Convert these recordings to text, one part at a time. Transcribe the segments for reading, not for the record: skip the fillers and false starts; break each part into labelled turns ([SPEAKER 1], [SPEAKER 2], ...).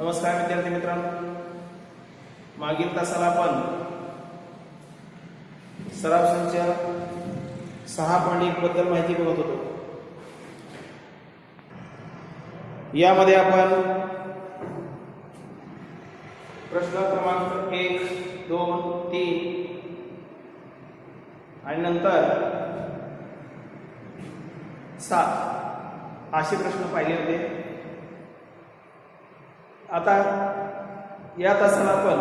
[SPEAKER 1] नमस्कार विद्यार्थी मित्रांनो, मागील तासाला आपण सराव संच 6.1 बद्दल माहिती बघत होतो। यामध्ये आपण प्रश्न क्रमांक 1, 2, 3 आणि नंतर 7 असे प्रश्न पाहिले होते। आता या तासाला आपण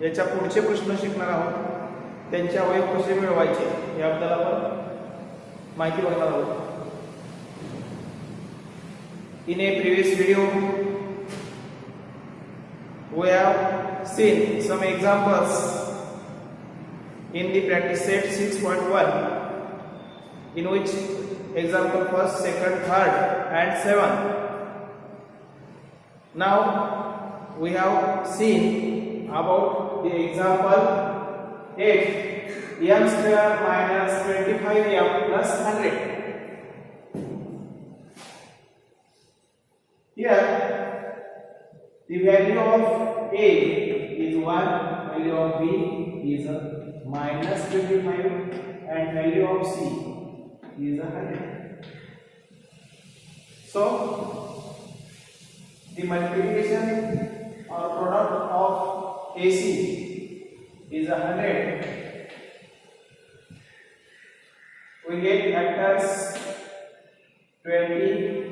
[SPEAKER 1] याच्या पुढचे प्रश्न शिकणार आहोत। त्यांचे अवयव कसे मिळवायचे याबद्दल आपण माहिती बघणार आहोत। In a previous video we have seen some examples in the practice set 6.1 in which example first, second, third and 7. Now we have seen about the example 8, m square minus 25m plus 100. Here the value of A is 1, value of B is minus 25 and value of C is 100. So the multiplication or product of AC is 100. We get factors 20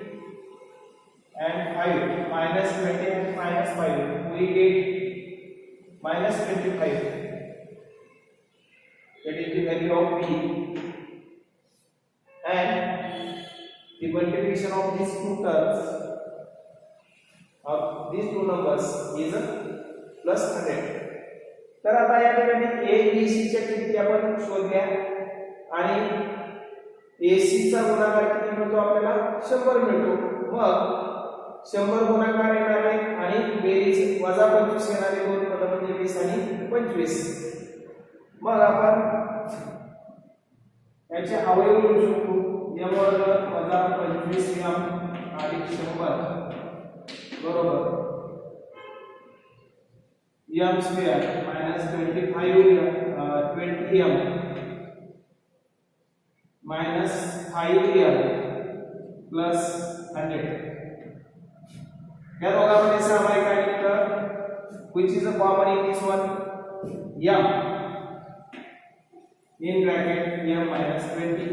[SPEAKER 1] and 5, minus 20 and minus 5. We get minus 25. That is the value of B. And the multiplication of these two terms of these two numbers is plus 100. तर आता या ठिकाणी A, B, C च्या किमती आपण शोधल्या आणि AC चा गुणाकार किती मिळतो आपल्याला 100 मिळतो। मग 100 गुणाकार येणार आहे आणि बेरीज वजा 25 येणारे दोन पद म्हणजे 20 आणि 25। मग आपण याचे अवयव लिहू शकतो। m वर्ग वजा 25m अधिक 100 बरोबर m square minus 20m minus 5m plus 100. या दोघांमध्ये सामायिक काय निघतं? Which is a common in this one? m in bracket m minus 20.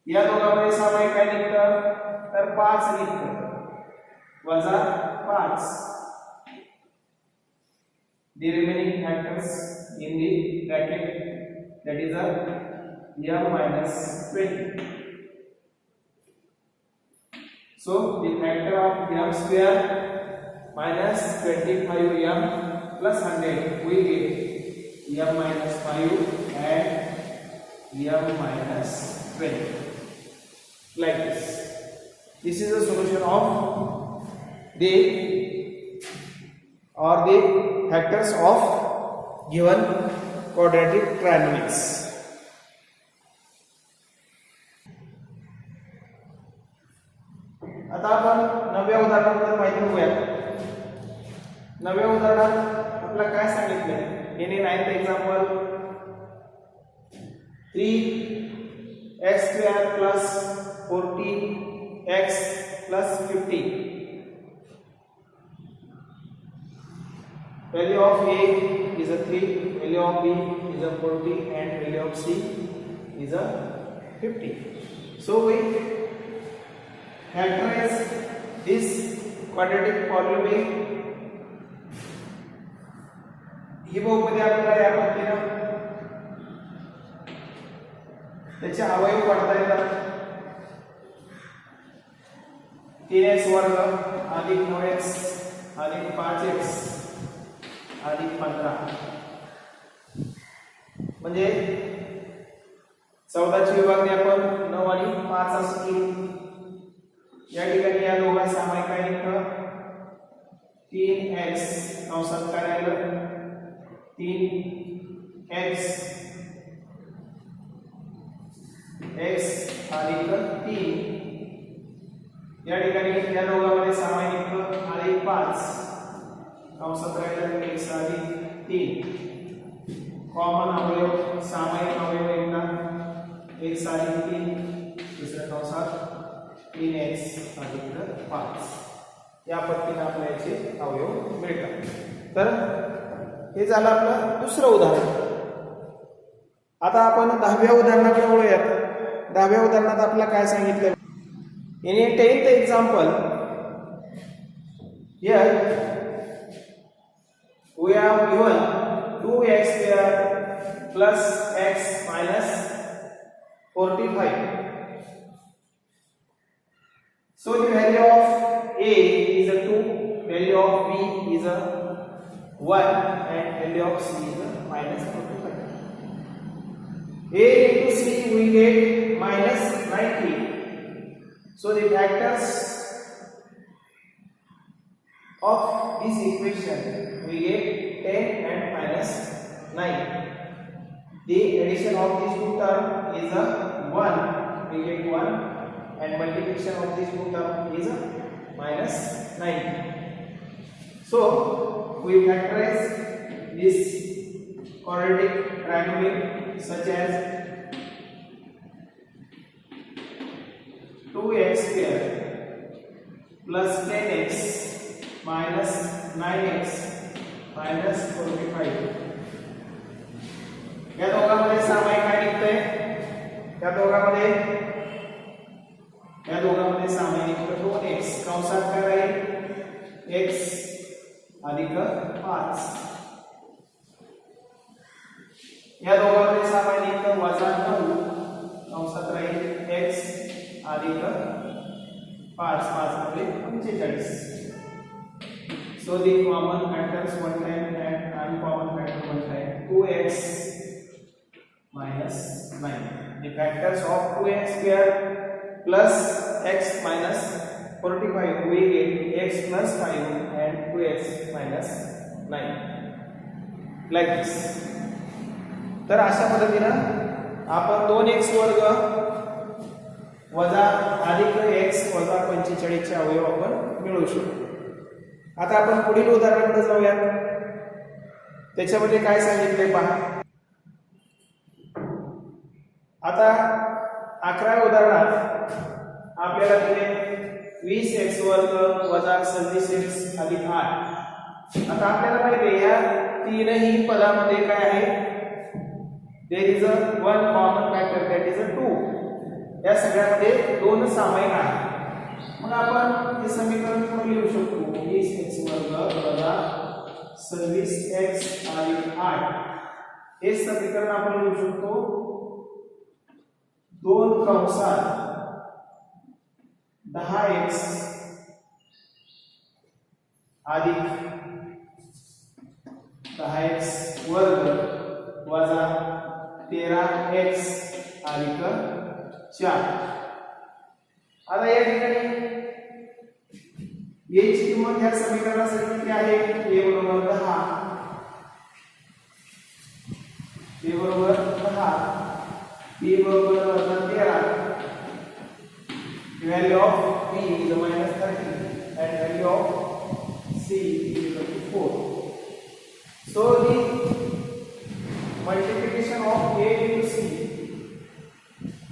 [SPEAKER 1] या दोघांमध्ये सामायिक काय निघतं? तर 5 निघतं वजा 5. The remaining factors in the bracket, that is m minus 20. So the factor of m square minus 25m plus 100, we get m minus 5 and m minus 20 like this. This is the solution of the factors of given quadratic trinomials. आता आपण नवव्या उदाहरणाबद्दल माहिती बघूया। नवव्या उदाहरणात आपल्याला काय सांगितलंय? In A ninth example 3x square plus 40x plus 50. Value of A is a 3, value of B is a 40 and value of C is a 50. So we factorize this quadratic polynomial. ही बहुपदी आपल्याला या पद्धतीने त्याचे अवयव काढता येतात। 3x वर्ग अधिक 9x अधिक 5x अधिक 15 म्हणजे 14 ची विभागणी आपण 9 आणि 5 अशी केली। या ठिकाणी या दोघा सामायिक काय निघतं? 3x कंसात काय आलं? 3x x अधिक 3 या ठिकाणी या दोघांमध्ये सामायिक 5 कंसात राहिलं x अधिक 3 कॉमन अवयव सामायिक अवयव एकदा x अधिक 3 दुसऱ्या कंसात 3x अधिक 5 या पद्धतीने आपल्याला याचे अवयव मिळतात. तर हे झालं आपलं दुसरं उदाहरण. आता आपण 10व्या उदाहरणाकडे वळूयात. 10व्या उदाहरणात आपल्याला काय सांगितलं? In a 10th example, here we have given 2x square plus x minus 45. So the value of a is a 2, value of b is a 1, and value of c is a minus 45. A into c we get minus 90. So the factors of this equation we get 10 and minus 9. The addition of these two terms is a 1, we get 1, and multiplication of these two terms is a minus 9. So we factorize this quadratic triangle such as 2x square plus 10x minus 9x minus 45. या दोघांमध्ये सामायिक काय निघतंय? या दोघांमध्ये सामायिक 2x कंसात काय राहील x अधिक 5. या दोघांमध्ये सामायिक वजा 9 कंसात राहील x अधिक 5 5 मध्ये 45. So the common factors one time and uncommon factor one time. 2x minus 9. The factors of 2x square plus x minus 45 we get x plus 5 and 2x minus 9 like this. तर अशा पद्धतीने आपण 2x वर्ग वजा अधिक x वजा 45 चे अवयव आपण मिळवू शकतो. आता आपण पुढील उदाहरणाकडे जाऊया. त्याच्यामध्ये काय सांगितले पहा. आता 11व्या उदाहरणात आपल्याला दिले 20x वर्ग वजा 26x अधिक 8. आता आपल्याला माहिती आहे या तीनही पदामध्ये काय आहे? There is a one common factor that is a 2. या सगळ्यामध्ये दोन सामायिक आहेत. मग आपण हे समीकरण पुढे लिहू शकतो. 20x वर्ग वजा 26x अधिक 8 हे समीकरण आपण लिहू शकतो 2 कंसात 10x अधिक 10x वर्ग वजा 13x अधिक 4. आता या ठिकाणी a ची किंमत या समीकरणासाठी किती आहे? a बरोबर 10, b बरोबर 10, b बरोबर वजा 13. Value of b is -30 and value of c is 4. So the multiplication of a into c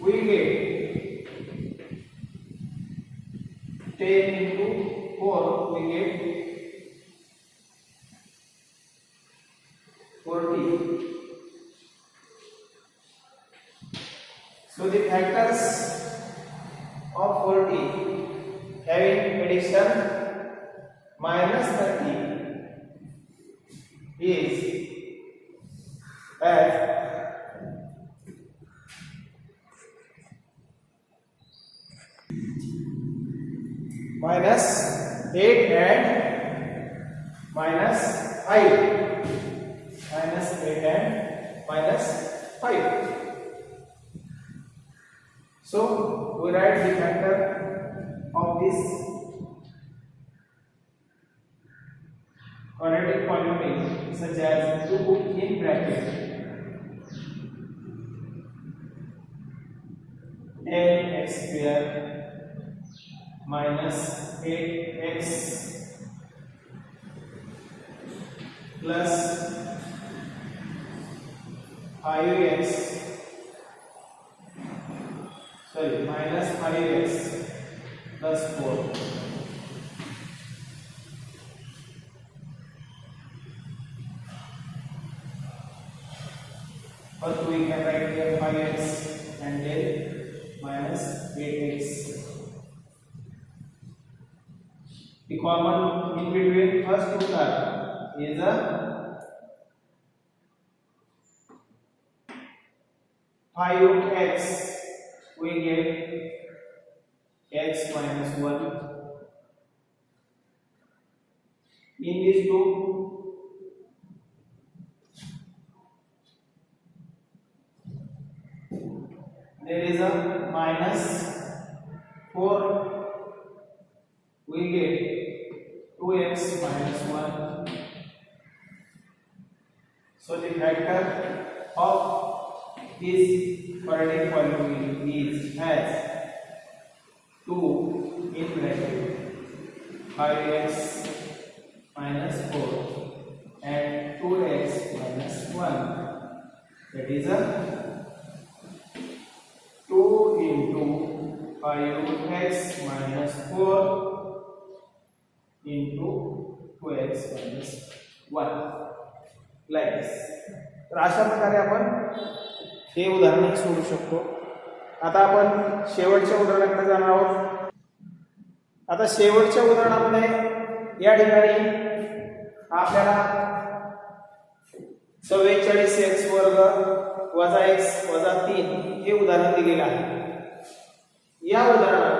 [SPEAKER 1] we get 10 into 4 we get 40. So the factors of 40 having addition -30 is as -8 and -5. -8 and -5. So we write the factor of this quadratic polynomial such as 2 in bracket 10x square minus 8x plus 5x minus 5x plus 4. First we can write here 5x and then minus 8x. The common in between first two terms is a 5x. We get x minus 1. In these two, there is a minus 4. We get 2x minus 1. So the factor of this quadratic polynomial is as 2 in bracket 5x minus 4 and 2x minus 1. That is a 2 into 5x minus 4 into 2x minus 1 like this. तर अशा प्रकारे आपण हे उदाहरण सोडू शकतो. आता आपण शेवटच्या उदाहरणाकडे जाणार आहोत. आता शेवटच्या उदाहरणामध्ये या ठिकाणी आपल्याला 44x वर्ग वजा x वजा 3 हे उदाहरण दिलेले आहे. या उदाहरणात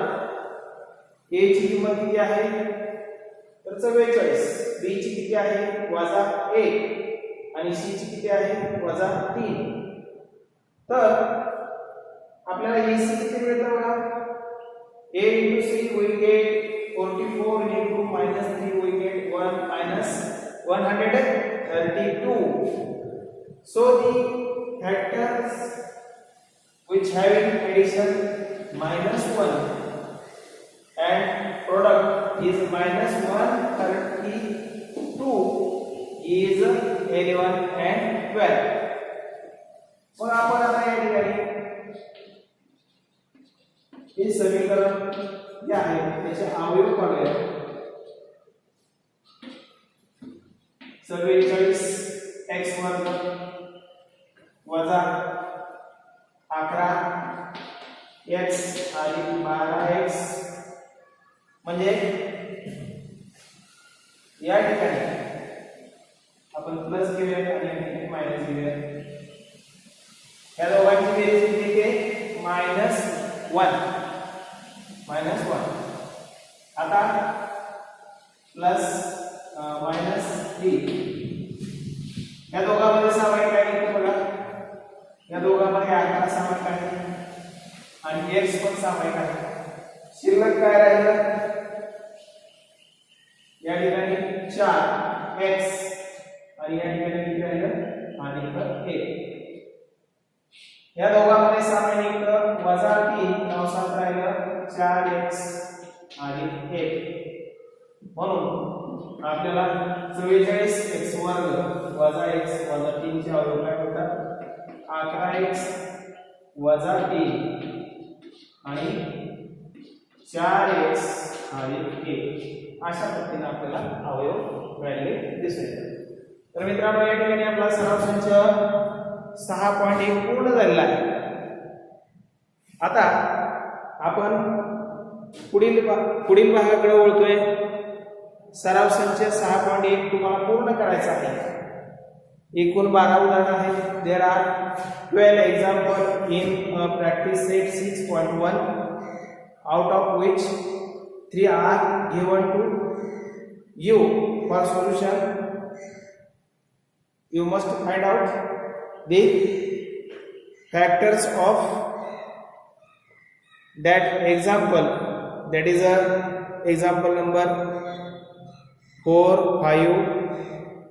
[SPEAKER 1] a ची किंमत किती आहे तर 44, b ची किती आहे वजा 1 आणि c ची किती आहे वजा 3. तर आपल्याला AC किती मिळतं बघा. A into C we get 44 into minus 3 we get 1 minus 132. So the factors which having addition minus 1 and product is minus 132 is 11 and 12. मग आपण आता या ठिकाणी हे समीकरण जे आहे त्याचे अवयव काढूया. 44x वर्ग वजा 11x आणि 12x म्हणजे या ठिकाणी आपण प्लस घेऊया आणि मायनस घेऊया. या दोघांची बेरीज किती आहे -1. आता प्लस -3. या दोघांमध्ये सामायिक काय आहे बघा. या दोघांमध्ये 11 सामायिक आहे आणि x पण सामायिक आहे. शिल्लक काय राहिलं या ठिकाणी 4x आणि या ठिकाणी किती राहिलं आणि 1. या दोघांमध्ये सामायिक वजा 3 नवसात राहिलं 4x आणि 1. म्हणून आपल्याला 44x वर्ग वजा x वजा 3 चे अवयव काय होतात 11x वजा 3 आणि 4x आणि 1 अशा पद्धतीने आपल्याला अवयव मिळाले दिसेल. तर मित्रांनो या ठिकाणी आपला सराव संच 6.1 पूर्ण झालेला आहे. आता आपण पुढील भागाकडे वळतोय. सराव संच 6.1 तुम्हाला पूर्ण करायचा आहे. एकूण 12 उदाहरण आहेत. There are 12 example in practice set 6.1 out of which 3 are given to you. For solution you must find out the factors of that example, that is a example number 4, 5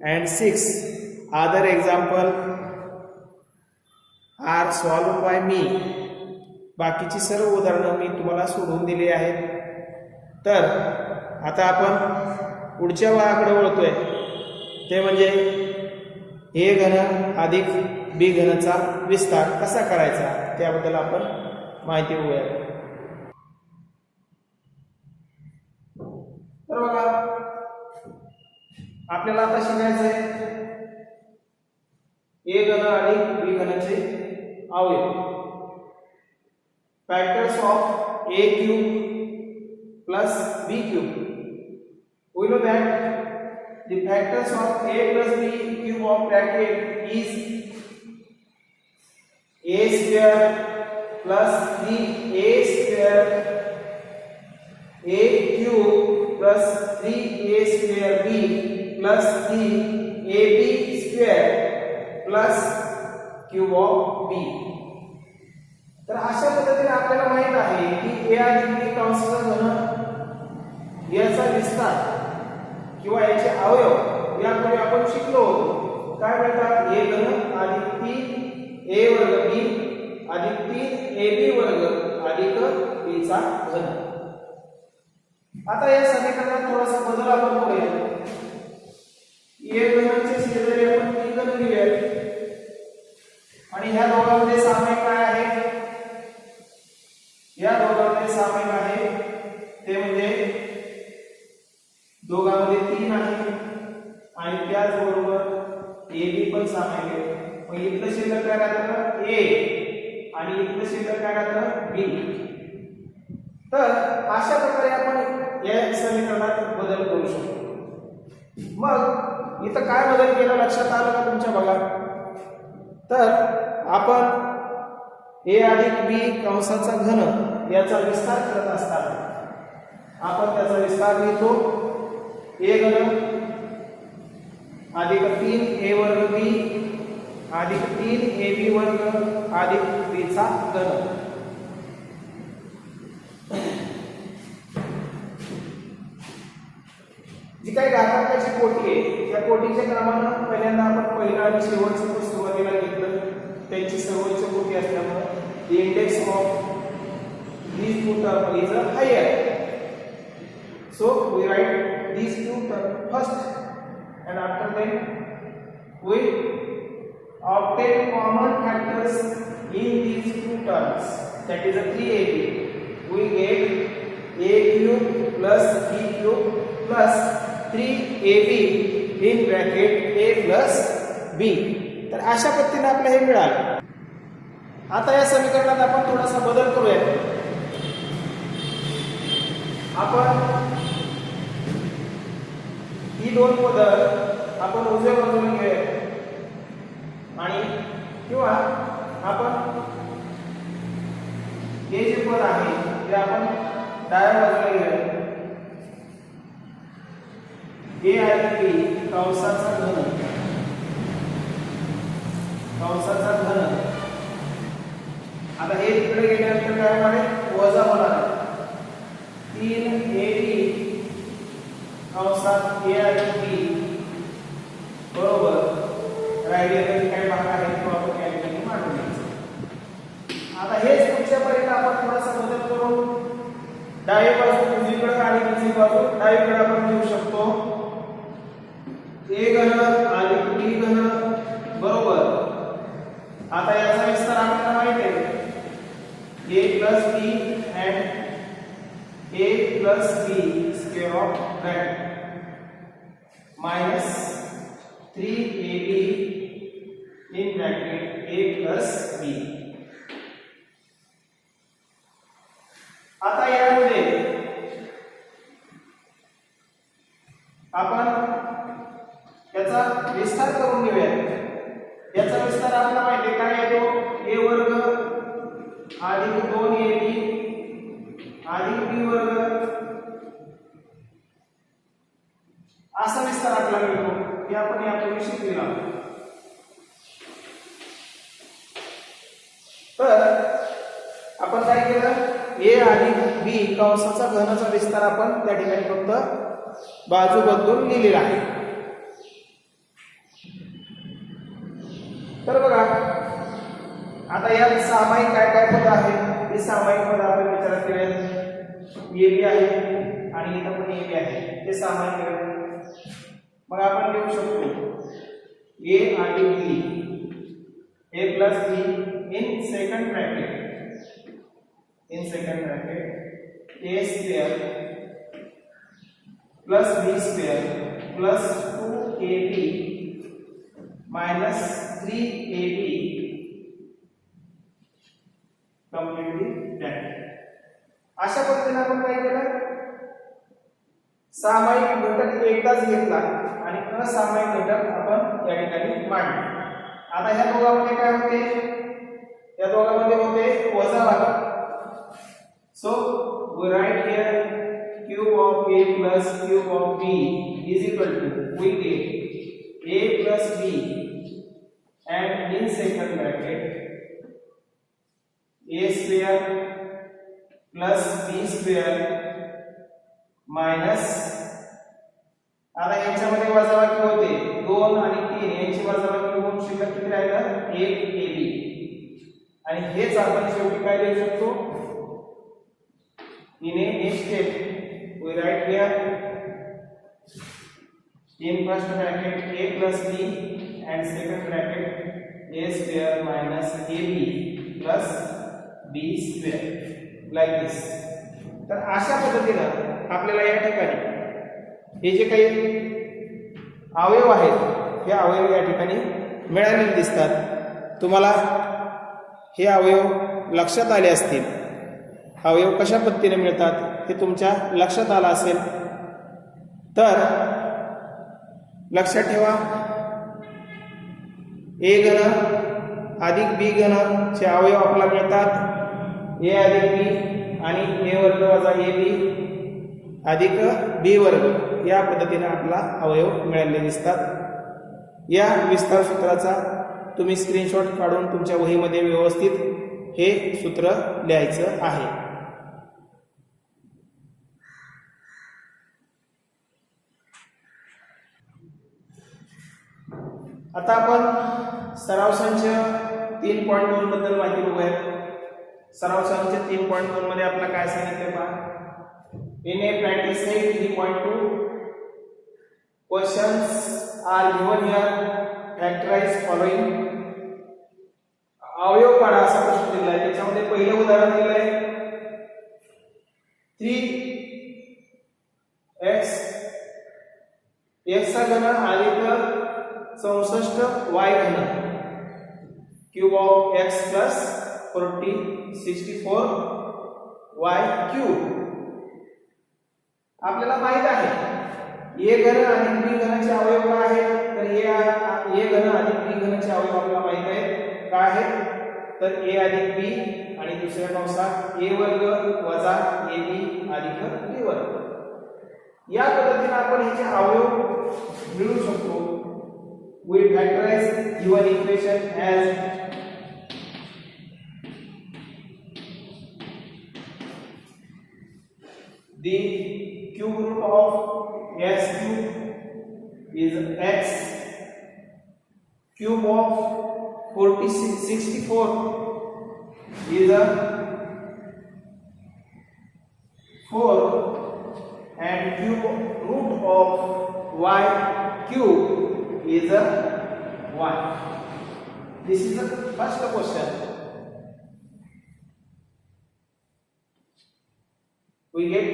[SPEAKER 1] and 6. Other example are solved by me. बाकीची सर्व उदाहरणं मी तुम्हाला सोडून दिली आहेत. तर आता आपण पुढच्या भागाकडे वळतोय ते म्हणजे ए घन अधिक बी घनचा विस्तार कसा करायचा त्याबद्दल आपण माहिती बघूया. तर बघा आपल्याला आता शिकायचं आहे ए घन आणि बी घनाचे अवयव. Factors of a cube plus b cube. We know that the factors of a plus b cube of bracket is a square plus 3a square a cube plus 3a square b plus 3ab square plus cube of b. तर अशा पद्धतीने आपल्याला माहित आहे की a अधिक b कंसाचा घन याचा विस्तार किंवा याचे अवयव यापूर्वी आपण शिकलो होतो. काय मिळतात? ए घन अधिक 3 ए वर्ग बी अधिक 3 ए बी वर्ग अधिक बी चा घन. आता या समीकरणात थोडासा बदल आपण करूया. ए घनाचे शेजारी आपण बी घन घेऊया आणि ह्या दोघांमध्ये सामायिक काय आहे? या दोघांमध्ये सामायिक आहे ते म्हणजे दोघांमध्ये 3 आहे आणि त्याचबरोबर ए बी पण सामायिक आहे. मग इथलं शिल्लक काय राहतं? ए आणि इथलं शिल्लक काय राहतं? बी. तर अशा प्रकारे आपण या समीकरणात बदल करू शकतो. मग इथं काय बदल केला लक्षात आलं का तुमच्या? बघा तर आपण ए अधिक बी कंसाचा घन याचा विस्तार करत असताना आपण त्याचा विस्तार लिहितो ए घन अधिक 3 ए वर्ग बी अधिक 3 ए बी वर्ग अधिक बी चा घन. जी काही घातांकाची कोटी आहे त्या कोटीच्या क्रमानं पहिल्यांदा आपण पहिला आणि शेवटचं पुस्तक सुरुवातीला घेतलं. त्यांची सर्वोच्च कोटी असल्यामुळे the index of these two terms is higher. So we write these two terms first and after that we obtain common factors in these two terms, that is a 3ab. We get a cube plus b cube plus 3ab in bracket a plus b. तर अशा पद्धतीने आपल्याला हे मिळालं. आता या समीकरणात आपण थोडासा बदल करूया. आपण ही दोन पद आपण उजव्या बाजूला घेऊया आणि किंवा आपण हे जे पद आहे ते आपण डाव्या बाजूला घेऊया. ए अधिक बी कंसाचा घन आता हे तिकडे गेल्यानंतर काय होणार आहे? वजा होणार आहे. 3 ए बी कंसात ए अधिक बी बरोबर राहिलेले काय भाग आहे तो आपण या ठिकाणी मांडून घ्यायचा. आता हेच पुढच्या पर्यंत आपण थोडासा बदल करू. डावी बाजू उजवीकडे आणि उजवी बाजू डावीकडे आपण घेऊ शकतो. ए घन अधिक बी घन बरोबर. आता याचा विस्तार आपल्याला माहिती आहे a plus b and a plus b square of bracket minus 3ab in bracket a plus b. आता यामध्ये आपण याचा विस्तार करून घेऊया. याचा विस्तार आपल्याला माहिती आहे काय येतो? a वर्ग अधिक 2ab अधिक b वर्ग असा विस्तार आपल्याला मिळतो. हे आपण यापूर्वी शिकलेला. तर आपण काय केलं? a अधिक b कंसाचा घनाचा विस्तार आपण त्या ठिकाणी फक्त बाजू बदलून लिहिलेला आहे. तर बघा आता यात सामायिक काय काय पद आहे ते सामायिक पद आपण विचारात घेऊया. ए बी आहे आणि इथं पण ए बी आहे ते सामायिक. मग आपण लिहू शकतो a अधिक b, a plus b in second bracket a square plus b square plus 2ab minus 3ab completely done. अशा पद्धतीने आपण काय केलं, सामायिक घटक एकदाच घेतला आणि असामायिक घटक आपण या ठिकाणी मांडले. आता ह्या दोघांमध्ये काय होते, या दोघांमध्ये होते वजाबाकी. So we write here cube of a plus cube of b is equal to, we get a plus b and in second bracket a square plus b square minus, आता यांच्यामध्ये वजाबाकी होते 2 आणि 3, यांची वजाबाकी होऊन शिल्लक किती राहिलं, 1 ab. आणि हेच आपण शेवटी काय लिहू शकतो, in a next step we write here in first bracket a plus b and second bracket a square minus ab plus b square like this. तर अशा पद्धतीने आपल्याला या ठिकाणी हे जे काही अवयव आहेत हे अवयव या ठिकाणी मिळालेले दिसतात. तुम्हाला हे अवयव लक्षात आले असतील, अवयव कशा पद्धतीने मिळतात हे तुमच्या लक्षात आलं असेल. तर लक्षात ठेवा, ए घन अधिक बी घन चे अवयव आपल्याला मिळतात ए अधिक बी आणि ए वर्ग वजा ए बी अधिक बी वर्ग, या पद्धतीने आपला अवयव मिळालेले दिसतात. या विस्तार सूत्राचा तुम्ही स्क्रीनशॉट काढून तुमच्या वहीमध्ये व्यवस्थित हे सूत्र लिहायचं आहे. आता आपण सराव संच 3.2 बद्दल माहिती बघूयात. सराव संच 3.2 मध्ये आपल्याला काय सांगितले पहा, in a practice set 3.2 questions are given here, factorize following. अवयव काढा असा प्रश्न दिला आहे. त्याच्यामध्ये पहिलं उदाहरण दिलं आहे 3x चा घन अधिक 64y घन cube of x plus 64y cube. आपल्याला माहित आहे a घन आणि b घनाचे अवयव काय आहेत, तर a घन आणि b घनाचे अवयव आपल्याला माहित आहे काय आहेत, तर a अधिक b आणि दुसऱ्या कंसात a वर्ग वजा ab अधिक b वर्ग. या पद्धतीने आपण ह्याचे अवयव मिळवू शकतो. We factorize given equation as the cube root of s cube is x, cube of 64 is a 4 and cube root of y cube is a 1. This is the first question. We get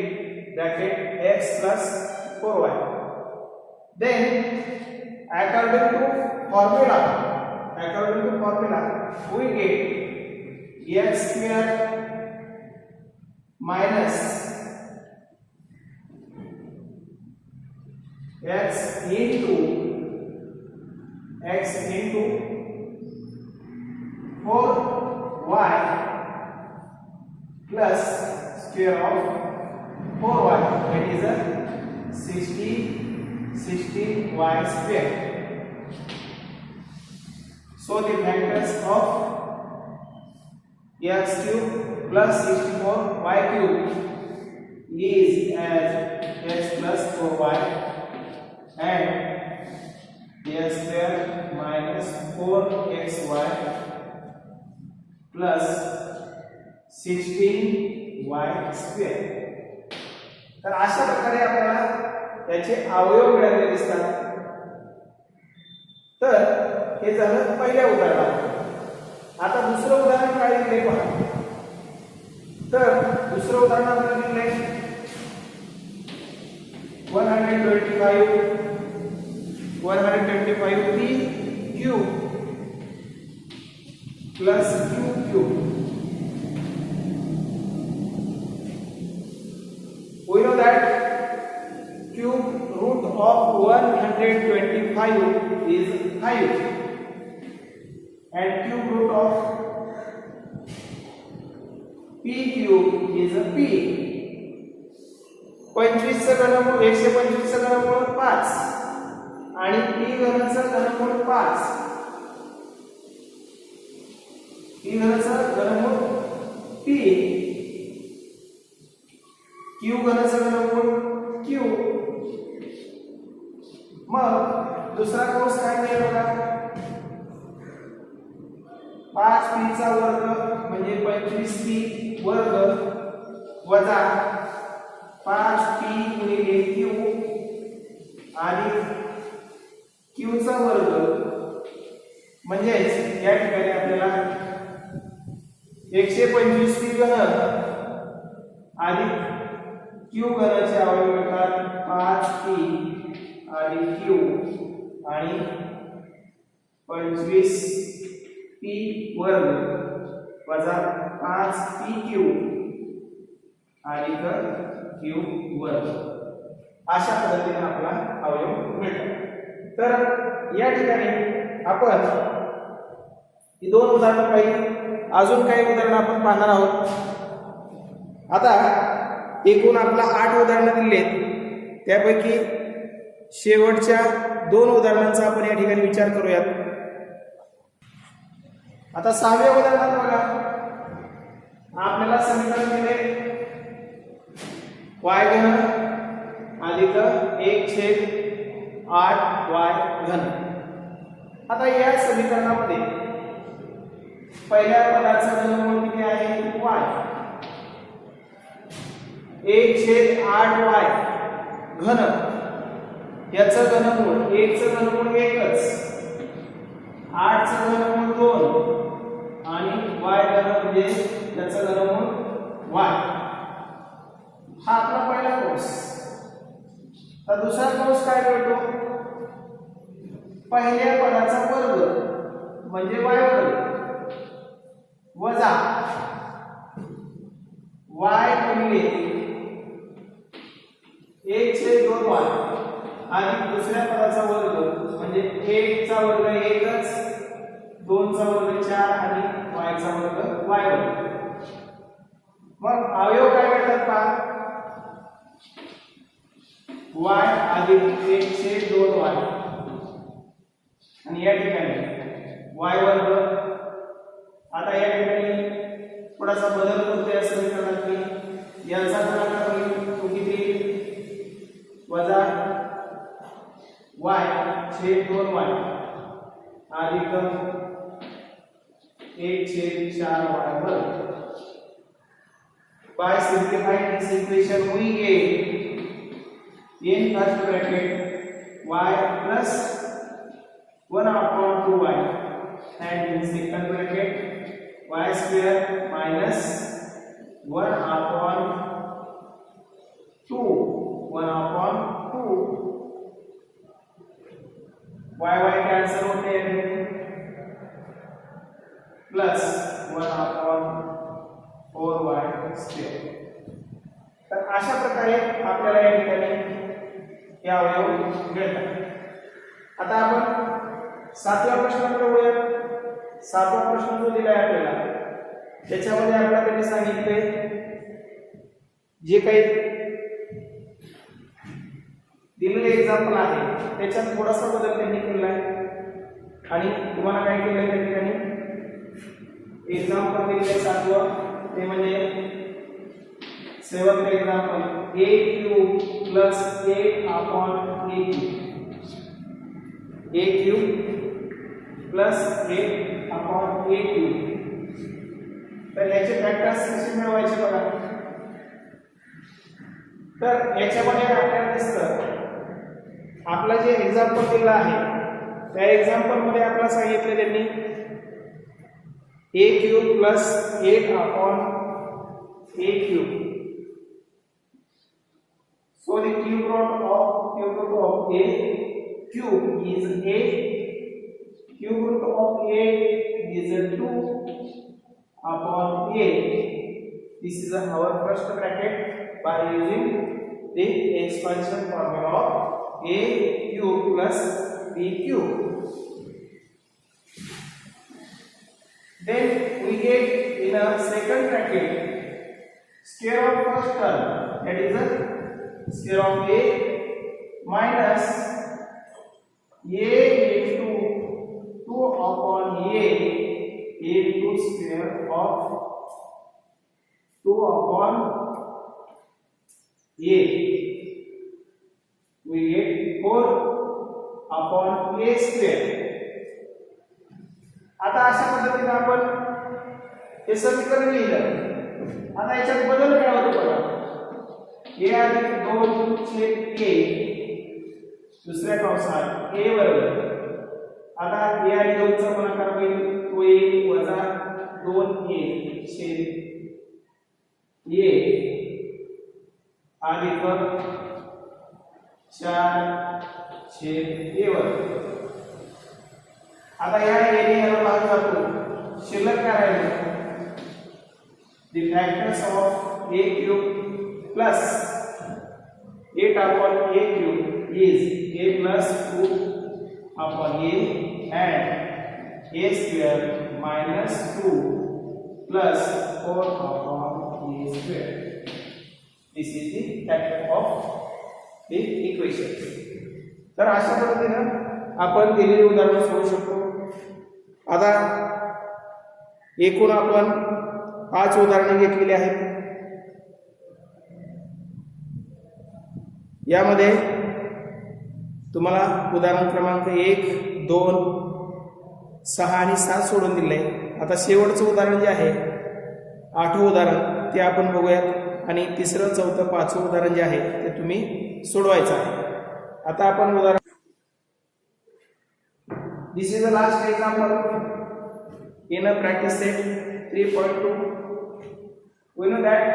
[SPEAKER 1] bracket x plus 4y. Then according to formula we get x square minus x into 4y plus square of 4y, that is a 16y square. So the factors of x cube plus 64y cube is as x plus 4y and x square minus 4xy plus 16y square. तर अशा प्रकारे आपल्याला त्याचे अवयव मिळालेले दिसतात. तर हे झालं पहिल्या उदाहरणात. आता दुसरं उदाहरण काय दिले पहा. तर दुसरं उदाहरण दिले 125 p cube plus q cube. We know that cube root of 125 is 5 and cube root of p cube is a p. 25 चं घनमूळ 125 चं घनमूळ 5 आणि p घनाचं घनमूळ 5. p घनाचं घनमूळ p, q घनाचं घनमूळ q. मग दुसरा कोर्स काय मिळेल बघा. 5p चा वर्ग म्हणजे 25p वर्ग वजा 5p गुणिले q आणि q चा वर्ग म्हणजे या ठिकाणी आपल्याला 125p घन अधिक q घनाचे अवयव मिळतात 5p आणि q आणि 25p वर्ग वजा 5pq आणि q वर्ग. अशा पद्धतीने आपला अवयव मिळतो. तर या ठिकाणी आपण ही दोन उदाहरणं पाहिली. अजून काही उदाहरणं आपण पाहणार आहोत. आता एकूण आपला 8 उदाहरणं दिलेत. त्यापैकी शेवटच्या 2 उदाहरणांचा आपण या ठिकाणी विचार करूयात. आता 6व्या उदाहरणात बघा आपल्याला समीकरण दिले y घन अधिक 1/8y घन. आता या समीकरणामध्ये पहिल्या पदाचं घनमूळ किती आहे y. 1/8y घन याचं घनमूळ 1 चं घनमूळ 1च, 8 चं घनमूळ 2 आणि y घन म्हणजे याचं घनमूळ y. हा आपला पहिला कोर्स. तर दुसरा कोर्स काय करतो. पहिल्या पदाचा वर्ग म्हणजे y वर्ग वजा y गुणिले 1/2y आणि दुसऱ्या पदाचा वर्ग म्हणजे 1 चा वर्ग 1च, 2 चा वर्ग 4 आणि y चा वर्ग y वर्ग. मग अवयव काय मिळतात पहा. y अधिक 1/2y आणि या ठिकाणी y वर्ग. आता या ठिकाणी थोडासा बदल करतो या समीकरणात की याचा गुणाकार होईल तो किती वजा y/2y अधिक 1/4y वर्ग. By simplifying this equation we get in first bracket y plus 1/2y and in second bracket y square minus 1/2 y cancel होते हैं plus 1/4y square. तर अशा प्रकारे आपल्याला या ठिकाणी हे अवयव मिळतात. आता आपण 7व्या प्रश्नाकडे वळूया. 7वा प्रश्न जो दिलाय आपल्याला त्याच्यामध्ये आपल्याला त्यांनी सांगितले जे काही दिलेले एक्झाम्पल आहे त्याच्यात थोडासा बदल त्यांनी केलाय आणि तुम्हाला काय केलंय त्या ठिकाणी एक्झाम्पल दिलेले 7वं ते म्हणजे 7th example a³ plus 8/a³. a³ plus 8/a³. तर याचे फॅक्टर्स कसे मिळवायचे बघा. तर याच्यामध्ये आपल्याला दिसतं आपला जे एक्झाम्पल दिला आहे त्या एक्झाम्पल मध्ये आपल्याला सांगितलं त्यांनी a cube plus 8 upon a cube. So the cube root of a cube is a. Cube root of a is 2 upon a. This is our first bracket by using the expansion formula of a cube plus b cube. Then we get in a second bracket square of first term, that is a square of a minus a into 2 upon a into square of 2 upon a. We get 4 upon a square. आता अशा पद्धतीने आपण हे समीकरण लिहिलं. आता याच्यात बदल काय होतो बघा. a अधिक 2 छेद a दुसऱ्या कंसात a वर्ग. आता a आणि 2 चा गुणाकार होईल तो येईल वजा 2a छेद a अधिक 4 छेद a वर्ग. आता या एने याला भाग जातो. शिल्लक काय राहील. The factors of a cube plus 8 upon a cube is a plus 2 upon a and a square minus 2 plus 4 upon a square. This is the factor of the equations. तर अशा पद्धतीने आपण दिलेले उदाहरण सोडवू शकतो. आता एकूण आपण 5 उदाहरणे घेतलेली आहेत. यामध्ये तुम्हाला उदाहरण क्रमांक 1, 2, 6 आणि 7 सोडून दिले आहे. आता शेवटचं उदाहरण जे आहे 8वं उदाहरण ते आपण बघूयात आणि 3रं, 4थं, 5वं उदाहरण जे आहे ते तुम्ही सोडवायचं आहे. आता आपण उदाहरण This is the last example in a practice set 3.2. We know that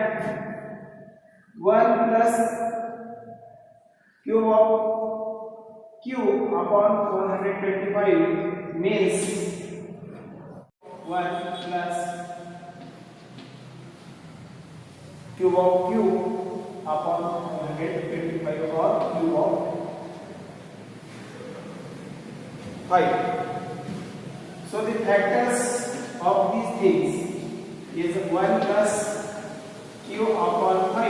[SPEAKER 1] 1 plus cube of q upon 125 means 1 plus cube of q upon 125 or cube of 5. So the factors of these things is 1 plus q upon 5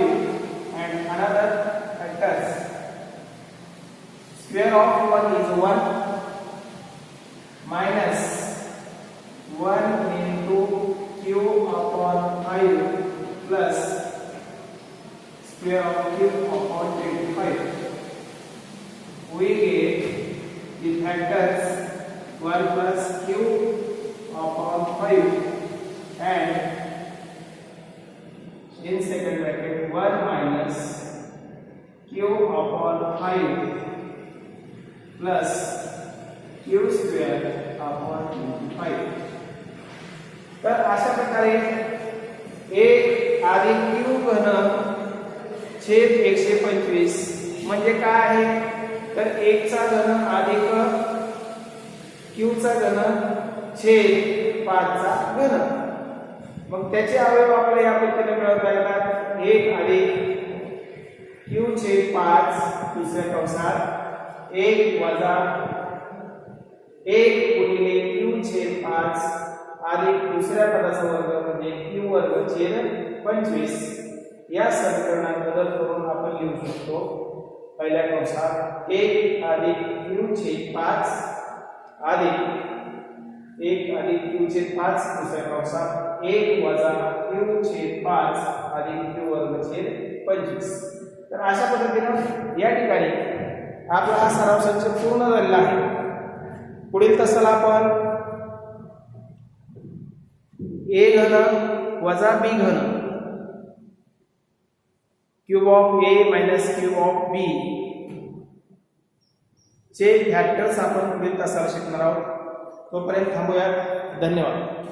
[SPEAKER 1] and another factors. Square of 1 is 1 minus 1 into q upon 5 plus square of q upon 25. We get the factors 1 plus q upon 5 and in second bracket 1 minus q upon 5 plus q square upon 25. तर अशा प्रकारे 1 अधिक q घन छेद 125 म्हणजे काय आहे. तर 1 चा घन अधिक q चा घन छेद 5 चा घन. मग त्याचे अवयव आपल्याला या पद्धतीने मिळवता येतात. 1 अधिक q छेद 5 दुसऱ्या कंसात 1 वजा 1 गुणिले q छेद 5 अधिक दुसऱ्या पदाचा वर्ग म्हणजे q वर्ग छेद 25. या समीकरणात बदल करून आपण लिहू शकतो. पहिल्या कंसात 1 अधिक q छेद 5 अधिक 1 अधिक q छेद 5 दुसऱ्या कंसात 1 वजा q छेद 5 अधिक q वर्ग छेद 25. तर अशा पद्धतीने या ठिकाणी आपला हा सराव संच पूर्ण झालेला आहे. पुढील तासाला आपण a घन वजा b घन cube of a minus cube of b चे फॅक्टर्स आपण पुढील तासाला शिकणार आहोत. तोपर्यंत थांबूया. धन्यवाद.